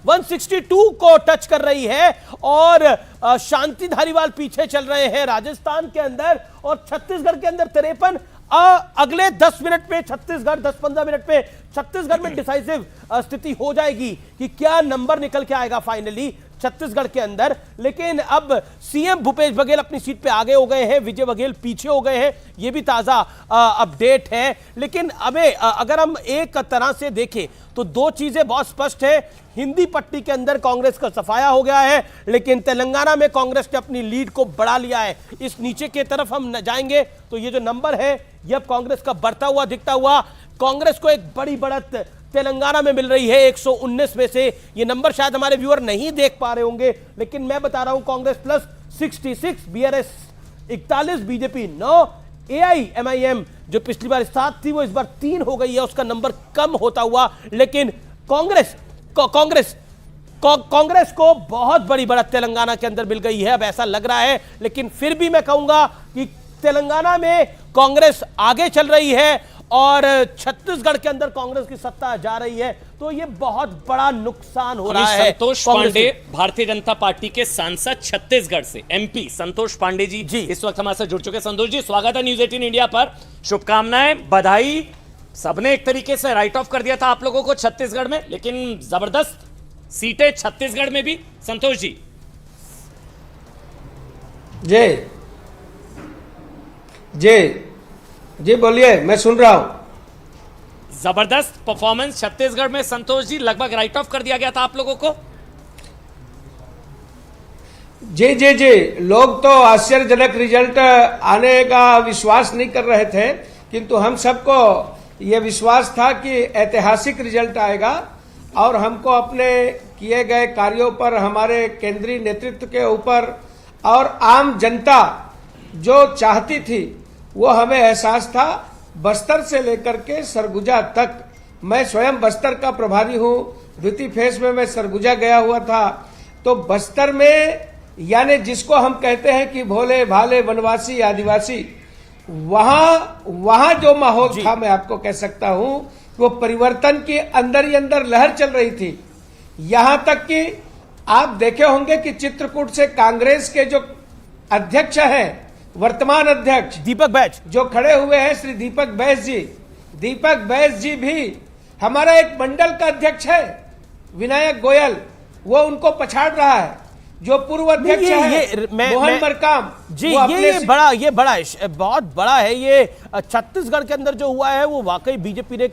162 को टच कर रही है और शांति धारीवाल पीछे चल रहे हैं राजस्थान के अंदर और छत्तीसगढ़ के अंदर 53। अगले 10 मिनट में छत्तीसगढ़ 10-15 मिनट में छत्तीसगढ़ में डिसाइसिव स्थिति हो जाएगी कि क्या नंबर निकल के आएगा फाइनली छत्तीसगढ़ के अंदर। लेकिन अब सीएम भूपेश बघेल अपनी सीट पे आगे हो गए हैं, विजय बघेल पीछे हो गए हैं, ये भी ताजा अपडेट है। लेकिन अगर हम एक तरह से देखें तो दो चीजें बहुत स्पष्ट है। हिंदी पट्टी के अंदर कांग्रेस का सफाया हो गया है, लेकिन तेलंगाना में कांग्रेस ने अपनी लीड को बढ़ा लिया है। इस नीचे की तरफ हम जाएंगे तो ये जो नंबर है ये अब कांग्रेस का बढ़ता हुआ दिखता हुआ, कांग्रेस को एक बड़ी बढ़त तेलंगाना में मिल रही है 119 में से। ये नंबर शायद हमारे व्यूअर नहीं देख पा रहे होंगे, लेकिन मैं बता रहा हूं Congress plus 66, BRS 41, BJP 9, AIMIM जो पिछली बार 7 थी वो इस बार 3 हो गई है, उसका नंबर कम होता हुआ। लेकिन कांग्रेस को बहुत बड़ी बढ़त तेलंगाना के अंदर मिल गई है, अब ऐसा लग रहा है। लेकिन फिर भी मैं कहूंगा कि तेलंगाना में कांग्रेस आगे चल रही है और छत्तीसगढ़ के अंदर कांग्रेस की सत्ता जा रही है, तो ये बहुत बड़ा नुकसान हो रहा है। संतोष पांडे भारतीय जनता पार्टी के सांसद छत्तीसगढ़ से, एमपी संतोष पांडे जी इस वक्त हमारे साथ जुड़ चुके हैं। संतोष जी स्वागत है न्यूज 18 इंडिया पर, शुभकामनाएं, बधाई। सबने एक तरीके से राइट ऑफ कर दिया था आप लोगों को छत्तीसगढ़ में, लेकिन जबरदस्त सीटें छत्तीसगढ़ में भी। संतोष जी जी बोलिए, मैं सुन रहा हूं। जबरदस्त परफॉर्मेंस छत्तीसगढ़ में संतोष जी, लगभग राइट ऑफ कर दिया गया था आप लोगों को। जी लोग तो आश्चर्यजनक रिजल्ट आने का विश्वास नहीं कर रहे थे, किंतु हम सबको यह विश्वास था कि ऐतिहासिक रिजल्ट आएगा और हमको अपने किए गए कार्यों पर, हमारे केंद्रीय नेतृत्व के ऊपर और आम जनता जो चाहती थी वो हमें एहसास था। बस्तर से लेकर के सरगुजा तक, मैं स्वयं बस्तर का प्रभारी हूं, द्वितीय फेज में मैं सरगुजा गया हुआ था। तो बस्तर में यानी जिसको हम कहते हैं कि भोले भाले वनवासी आदिवासी, वहां जो माहौल था मैं आपको कह सकता हूं वो परिवर्तन की अंदर ही अंदर लहर चल रही थी। यहां तक कि आप देखे होंगे कि चित्रकूट से कांग्रेस के जो अध्यक्ष हैं, वर्तमान अध्यक्ष दीपक बैज जो खड़े हुए हैं, श्री दीपक बैज जी भी हमारा एक मंडल का अध्यक्ष है, विनायक गोयल, वो उनको पछाड़ रहा है। जो पूर्व अध्यक्ष है मोहन मरकाम जी, ये बहुत बड़ा है। ये छत्तीसगढ़ के अंदर जो हुआ है वो वाकई बीजेपी ने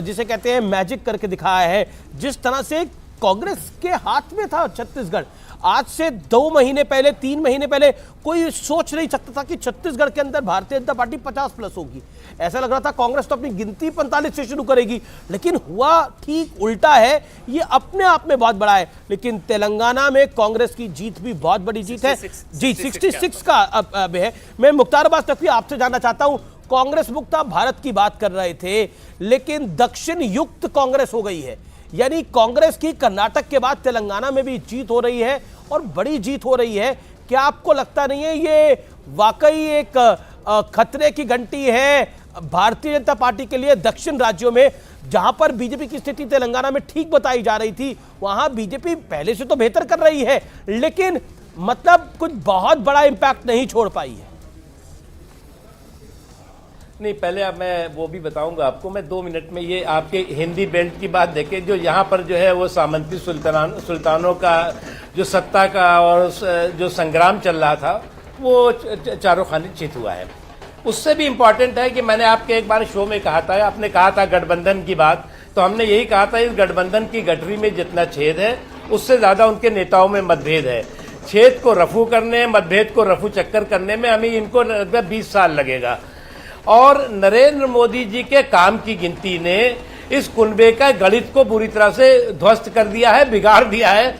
जिसे कहते हैं मैजिक करके दिखाया है। जिस तरह से कांग्रेस के हाथ में था छत्तीसगढ़, आज से 2 महीने पहले 3 महीने पहले कोई सोच नहीं सकता था कि छत्तीसगढ़ के अंदर भारतीय जनता पार्टी 50+ होगी। ऐसा लग रहा था कांग्रेस तो अपनी गिनती 45 से शुरू करेगी, लेकिन हुआ ठीक उल्टा है। ये अपने आप में बहुत बड़ा है। लेकिन तेलंगाना में कांग्रेस की जीत भी बहुत बड़ी जीत है जी, 66 का अब है। मैं मुख्तार अब्बास नकवी आपसे जानना चाहता हूं, कांग्रेस मुक्त भारत की बात कर रहे थे, लेकिन दक्षिण युक्त कांग्रेस हो गई है, यानी कांग्रेस की कर्नाटक के बाद तेलंगाना में भी जीत हो रही है और बड़ी जीत हो रही है। क्या आपको लगता नहीं है ये वाकई एक खतरे की घंटी है भारतीय जनता पार्टी के लिए? दक्षिण राज्यों में जहां पर बीजेपी की स्थिति तेलंगाना में ठीक बताई जा रही थी, वहां बीजेपी पहले से तो बेहतर कर रही है, लेकिन मतलब कुछ बहुत बड़ा इंपैक्ट नहीं छोड़ पाई है। नहीं, पहले अब मैं वो भी बताऊंगा आपको। मैं 2 मिनट में ये आपके हिंदी बेल्ट की बात देखें, जो यहाँ पर जो है वो सामंती सुल्तानों का जो सत्ता का और जो संग्राम चल रहा था वो चारों खाने चित हुआ है। उससे भी इम्पोर्टेंट है कि मैंने आपके एक बार शो में कहा था, आपने कहा था गठबंधन की बात, तो हमने यही कहा था इस गठबंधन की गठरी में जितना छेद है उससे ज़्यादा उनके नेताओं में मतभेद है। छेद को रफू करने, मतभेद को रफू चक्कर करने में हमें इनको 20 साल लगेगा। और नरेंद्र मोदी जी के काम की गिनती ने इस कुनबे का गणित को बुरी तरह से ध्वस्त कर दिया है, बिगाड़ दिया है।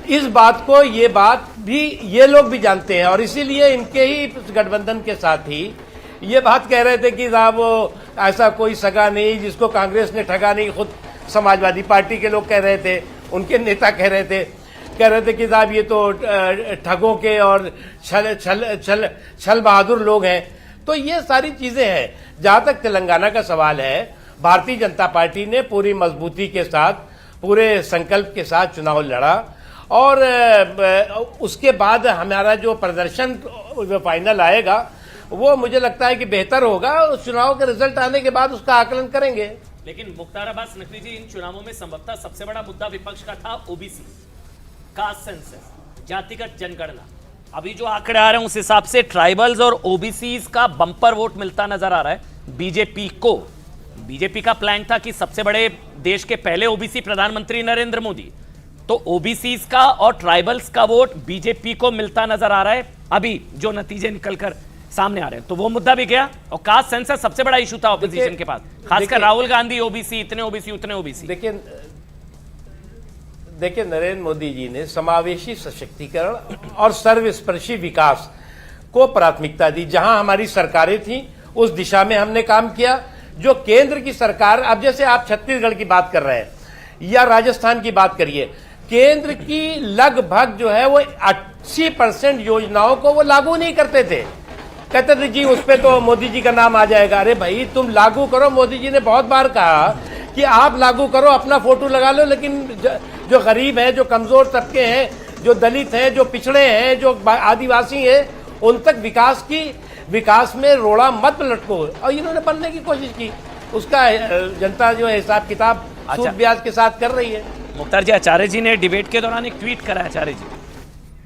इस बात को ये लोग भी जानते हैं और इसीलिए इनके ही गठबंधन के साथ ही ये बात कह रहे थे कि साहब ऐसा कोई सगा नहीं जिसको कांग्रेस ने ठगा नहीं। खुद समाजवादी पार्टी के लोग कह रहे थे, उनके नेता कह रहे थे कि साहब ये तो ठगों के और छल बहादुर लोग हैं। तो ये सारी चीजें हैं। जहां तक तेलंगाना का सवाल है, भारतीय जनता पार्टी ने पूरी मजबूती के साथ पूरे संकल्प के साथ चुनाव लड़ा और उसके बाद हमारा जो प्रदर्शन जो फाइनल आएगा वो मुझे लगता है कि बेहतर होगा। उस चुनाव के रिजल्ट आने के बाद उसका आकलन करेंगे। लेकिन मुख्तार अब्बास नकवी जी, इन चुनावों में संभवतः सबसे बड़ा मुद्दा विपक्ष का था ओबीसी, कास्ट सेंसस, जातिगत जनगणना। अभी जो आंकड़े आ रहे हैं उस हिसाब से ट्राइबल्स और ओबीसीज का बंपर वोट मिलता नजर आ रहा है बीजेपी को। बीजेपी का प्लान था कि सबसे बड़े देश के पहले ओबीसी प्रधानमंत्री नरेंद्र मोदी, तो ओबीसीज का और ट्राइबल्स का वोट बीजेपी को मिलता नजर आ रहा है अभी जो नतीजे निकलकर सामने आ रहे हैं। तो वो मुद्दा भी गया और कास्ट सेंसस सबसे बड़ा इशू था ऑपोजिशन के पास, खासकर राहुल गांधी ओबीसी, इतने ओबीसी उतने ओबीसी। देखिए नरेंद्र मोदी जी ने समावेशी सशक्तिकरण और सर्वस्पर्शी विकास को प्राथमिकता दी। जहां हमारी सरकारें थी उस दिशा में हमने काम किया। जो केंद्र की सरकार, अब जैसे आप छत्तीसगढ़ की बात कर रहे हैं या राजस्थान की बात करिए, केंद्र की लगभग जो है वो 80% योजनाओं को वो लागू नहीं करते थे। कहते थे जी उस पे तो मोदी जी का नाम आ जाएगा। अरे भाई तुम लागू करो। मोदी जी ने बहुत बार कहा कि आप लागू करो, अपना फोटो लगा लो, लेकिन जो गरीब है, जो कमजोर तबके हैं, जो दलित हैं, जो पिछड़े हैं, जो आदिवासी हैं, उन तक विकास में रोड़ा मत लटको। और इन्होंने बनने की कोशिश की। उसका जनता जो है हिसाब किताब सूद ब्याज के साथ कर रही है। मुख्तार जी, आचार्य जी ने डिबेट के दौरान एक ट्वीट करा। आचार्य जी,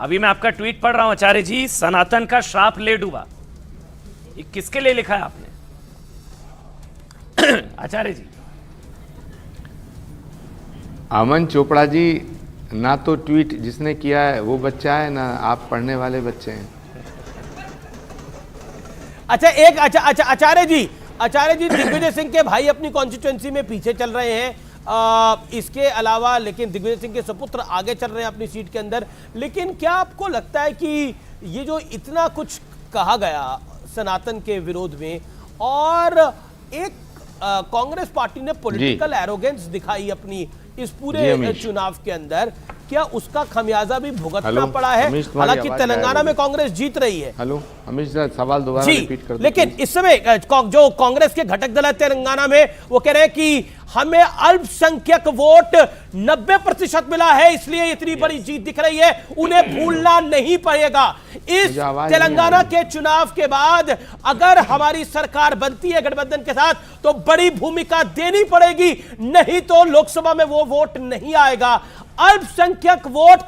अभी मैं आपका ट्वीट पढ़ रहा हूं। आचार्य जी, सनातन का श्राप ले डूबा, ये किसके लिए लिखा है आपने? आचार्य जी, अमन चोपड़ा जी, ना तो ट्वीट जिसने किया है वो बच्चा है, ना आप पढ़ने वाले बच्चे हैं। अच्छा आचार्य जी दिग्विजय सिंह के भाई अपनी कॉन्स्टिट्यूएंसी में पीछे चल रहे हैं। इसके अलावा लेकिन दिग्विजय सिंह के सपुत्र आगे चल रहे हैं अपनी सीट के अंदर। लेकिन क्या आपको लगता है कि ये जो इतना कुछ कहा गया सनातन के विरोध में और एक कांग्रेस पार्टी ने पॉलिटिकल एरोगेंस दिखाई अपनी इस पूरे चुनाव के अंदर, क्या उसका खमियाजा भी भुगतना पड़ा है? हालांकि तेलंगाना में कांग्रेस जीत रही है। हेलो अमित सर, सवाल दोबारा रिपीट कर दो। लेकिन इस समय जो कांग्रेस के घटक दल है तेलंगाना में, वो कह रहे हैं कि हमें अल्पसंख्यक वोट 90% मिला है, इसलिए इतनी बड़ी जीत दिख रही है, उन्हें भूलना नहीं पड़ेगा। इस तेलंगाना के चुनाव के बाद अगर हमारी सरकार बनती है गठबंधन के साथ तो बड़ी भूमिका देनी पड़ेगी, नहीं तो लोकसभा में वो वोट नहीं आएगा। अल्पसंख्यक वोट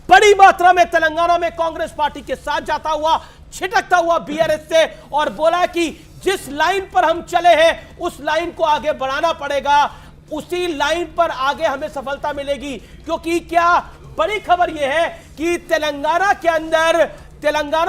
बड़ी मात्रा में तेलंगाना में कांग्रेस पार्टी के साथ जाता हुआ, छिटकता हुआ बीआरएस से, और बोला कि जिस लाइन पर हम चले हैं उस लाइन को आगे बढ़ाना पड़ेगा, उसी लाइन पर आगे हमें सफलता मिलेगी। क्योंकि क्या बड़ी खबर यह है कि तेलंगाना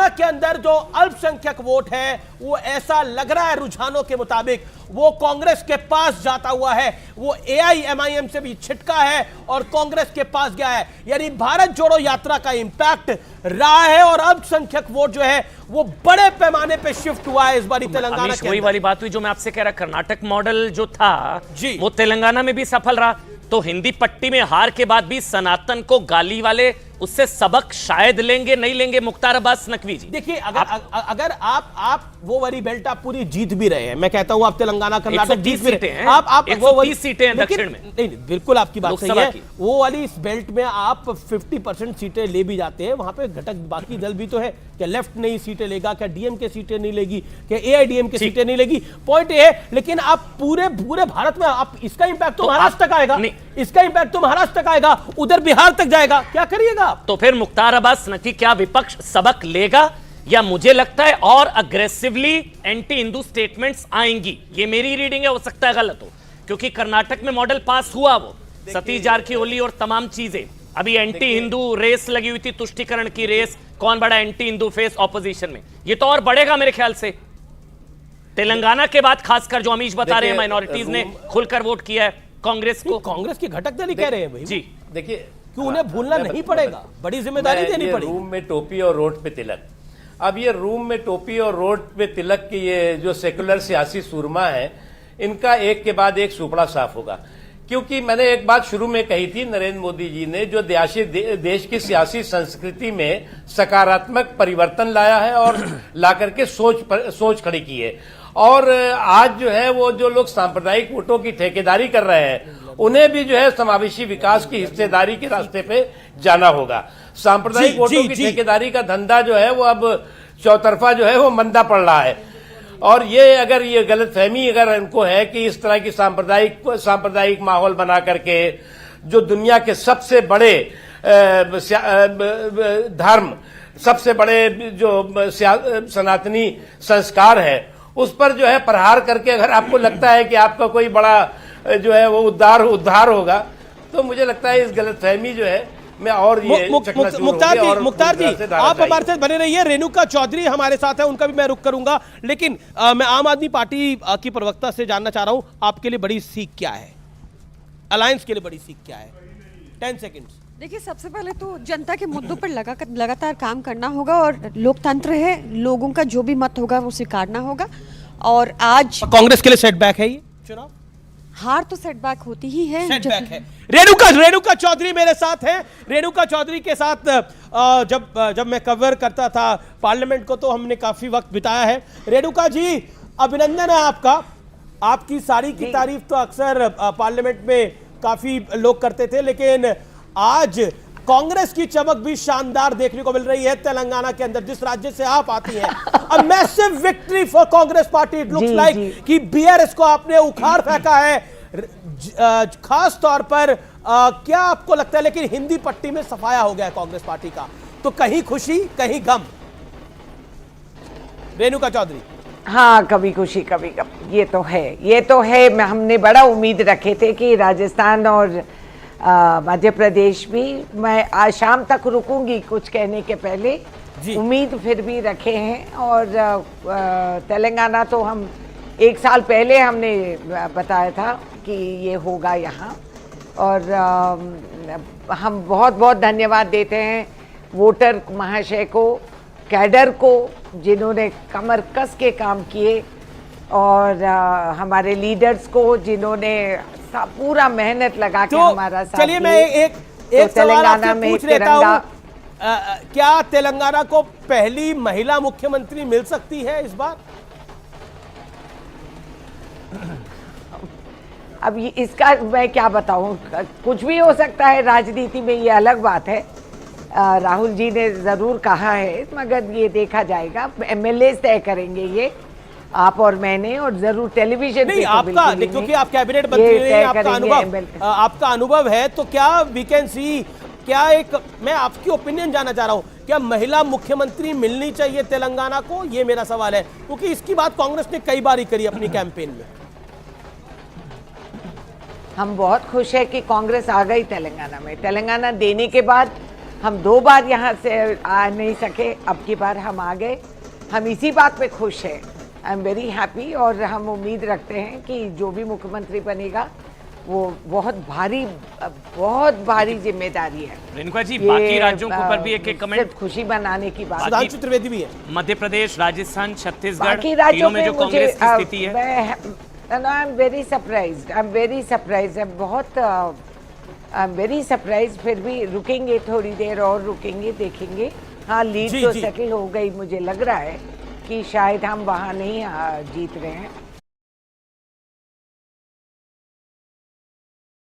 के अंदर जो अल्पसंख्यक वोट है वो ऐसा लग रहा है रुझानों के मुताबिक वो कांग्रेस के पास जाता हुआ है, वो एआईएमआईएम से भी छिटका है और कांग्रेस के पास गया है। यानी भारत जोड़ो यात्रा का इंपैक्ट रहा है और अल्पसंख्यक वोट जो है वो बड़े पैमाने पे शिफ्ट हुआ है इस बार तेलंगाना के। वही वाली बात हुई जो मैं आपसे कह रहा, कर्नाटक मॉडल जो था जी वो तेलंगाना में भी सफल रहा। तो हिंदी पट्टी में हार के बाद भी सनातन को गाली वाले उससे सबक शायद लेंगे, नहीं लेंगे? मुख्तार अब्बास नकवी जी, देखिए अगर आप वो वाली बेल्ट आप पूरी जीत भी रहे हैं, मैं कहता हूं आप तेलंगाना कर्नाटक जीत भी रहे हैं, आप 130 सीटें हैं दक्षिण में। नहीं, बिल्कुल आपकी बात सही है। वो वाली इस बेल्ट में आप 50% सीटें ले भी जाते हैं, वहां पे घटक बाकी दल भी तो है। क्या लेफ्ट नहीं सीटें लेगा, क्या डीएमके सीटें नहीं लेगी, क्या एआईडीएमके सीटें नहीं लेगी, पॉइंट ये है। लेकिन आप पूरे भारत में आप इसका इंपैक्ट तो महाराष्ट्र तक आएगा, इसका इंपैक्ट तो महाराष्ट्र तक आएगा, उधर बिहार तक जाएगा, क्या करिएगा? तो फिर मुख्तार अब्बास नकवी, क्या विपक्ष सबक लेगा या मुझे लगता है और अग्रेसिवली एंटी हिंदू स्टेटमेंट्स आएंगी? ये मेरी रीडिंग है, हो सकता है गलत हो, क्योंकि कर्नाटक में मॉडल पास हुआ, वो सतीश जारकिहोली और तमाम चीजें। अभी एंटी हिंदू रेस लगी हुई थी, तुष्टीकरण की रेस, कौन बड़ा एंटी हिंदू फेस ऑपोजिशन में, ये तो और बढ़ेगा मेरे ख्याल से। तेलंगाना के बाद खासकर जो अमीश बता रहे हैं, माइनॉरिटीज ने खुलकर वोट किया है कांग्रेस को, कांग्रेस के घटक दल ही कह रहे हैं भाई जी। देखिए कि उन्हें भूलना नहीं पड़ेगा, बड़ी जिम्मेदारी देनी पड़ेगी। रूम में टोपी और रोड पे तिलक, अब ये रूम में टोपी और रोड पे तिलक की ये जो सेकुलर सियासी सूरमा है, इनका एक के बाद एक सुपड़ा साफ होगा। क्योंकि मैंने एक बात शुरू में कही थी, नरेंद्र मोदी जी ने जो देश की सियासी संस्कृति में सकारात्मक परिवर्तन लाया है और ला करके सोच खड़ी की है। और आज जो है वो जो लोग सांप्रदायिक वोटों की ठेकेदारी कर रहे हैं उन्हें भी जो है समावेशी विकास की हिस्सेदारी के रास्ते पे जाना होगा। सांप्रदायिक वोटों की ठेकेदारी का धंधा जो है वो अब चौतरफा जो है वो मंदा पड़ रहा है। और ये अगर ये गलतफहमी अगर इनको है कि इस तरह की सांप्रदायिक माहौल बना करके जो दुनिया के सबसे बड़े धर्म, सबसे बड़े जो सनातनी संस्कार है, उस पर जो है प्रहार करके अगर आपको लगता है कि आपका कोई बड़ा जो है वो उद्धार होगा, तो मुझे लगता है इस गलतफहमी जो है मैं और ये मुख्तार जी आप हमारे साथ बने रहिए। रेणुका चौधरी हमारे साथ है, उनका भी मैं रुख करूंगा, लेकिन मैं आम आदमी पार्टी की प्रवक्ता से जानना चाह रहा हूं, आपके लिए बड़ी सीख क्या है, अलायंस के लिए बड़ी सीख क्या है? 10 सेकेंड्स। देखिए, सबसे पहले तो जनता के मुद्दों पर लगातार काम करना होगा और लोकतंत्र है, लोगों का जो भी मत होगा वो स्वीकारना होगा। और आज कांग्रेस के लिए सेटबैक है ये चुनाव? हार तो सेटबैक होती ही है। सेटबैक है। रेणुका चौधरी मेरे साथ है। रेणुका चौधरी के साथ जब मैं कवर करता था पार्लियामेंट को तो हमने काफी वक्त बिताया है। रेणुका जी, अभिनंदन है आपका। आपकी साड़ी की तारीफ तो अक्सर पार्लियामेंट में काफी लोग करते थे, लेकिन आज कांग्रेस की चमक भी शानदार देखने को मिल रही है तेलंगाना के अंदर, जिस राज्य से आप आती हैं। A massive victory for Congress party. It looks like कि बीआरएस को आपने उखाड़ फेंका है, खास तौर पर क्या आपको लगता है? लेकिन हिंदी पट्टी में सफाया हो गया है कांग्रेस पार्टी का, तो कहीं खुशी कहीं गम। रेणुका चौधरी। हाँ, कभी खुशी कभी गम, ये तो है। हमने बड़ा उम्मीद रखे थे कि राजस्थान और मध्य प्रदेश भी, मैं आज शाम तक रुकूंगी कुछ कहने के पहले, उम्मीद फिर भी रखे हैं। और तेलंगाना तो हम 1 साल पहले हमने बताया था कि ये होगा यहाँ। और हम बहुत बहुत धन्यवाद देते हैं वोटर महाशय को, कैडर को, जिन्होंने कमर कस के काम किए, और हमारे लीडर्स को जिन्होंने पूरा मेहनत लगा के हमारा साथ। चलिए मैं एक सवाल आपसे पूछ लेता हूं, क्या तेलंगाना को पहली महिला मुख्यमंत्री मिल सकती है इस बार? अब इसका मैं क्या बताऊं, कुछ भी हो सकता है राजनीति में, ये अलग बात है। राहुल जी ने जरूर कहा है, मगर ये देखा जाएगा, एमएलए तय करेंगे ये, आप और मैंने, और जरूर टेलीविजन नहीं, आपका, क्योंकि आप कैबिनेट मंत्री हैं, आपका अनुभव है, तो क्या वी कैन सी, क्या मैं आपकी ओपिनियन जानना चाह रहा हूं, क्या महिला मुख्यमंत्री मिलनी चाहिए तेलंगाना को? ये मेरा सवाल है, क्योंकि इसकी बात कांग्रेस ने कई बार करी अपनी कैंपेन में। हम बहुत खुश है कि कांग्रेस आ गई तेलंगाना में। तेलंगाना देने के बाद हम 2 बार यहाँ से आ नहीं सके, अब की बार हम आ गए। हम इसी बात पे खुश हैं। I am very happy. और हम उम्मीद रखते हैं कि जो भी मुख्यमंत्री बनेगा वो बहुत भारी जिम्मेदारी है। रेणुका जी, बाकी राज्यों के ऊपर भी एक कमेंट, खुशी बनाने की बात। सुधांशु त्रिवेदी भी है। मध्य प्रदेश, राजस्थान, छत्तीसगढ़, बाकी राज्यों में जो कांग्रेस की स्थिति है, I am very surprised. I am very surprise. फिर भी रुकेंगे, थोड़ी देर और रुकेंगे, देखेंगे। हाँ, लीड तो सेटल हो गई, मुझे लग रहा है कि शायद हम वहाँ नहीं जीत रहे हैं।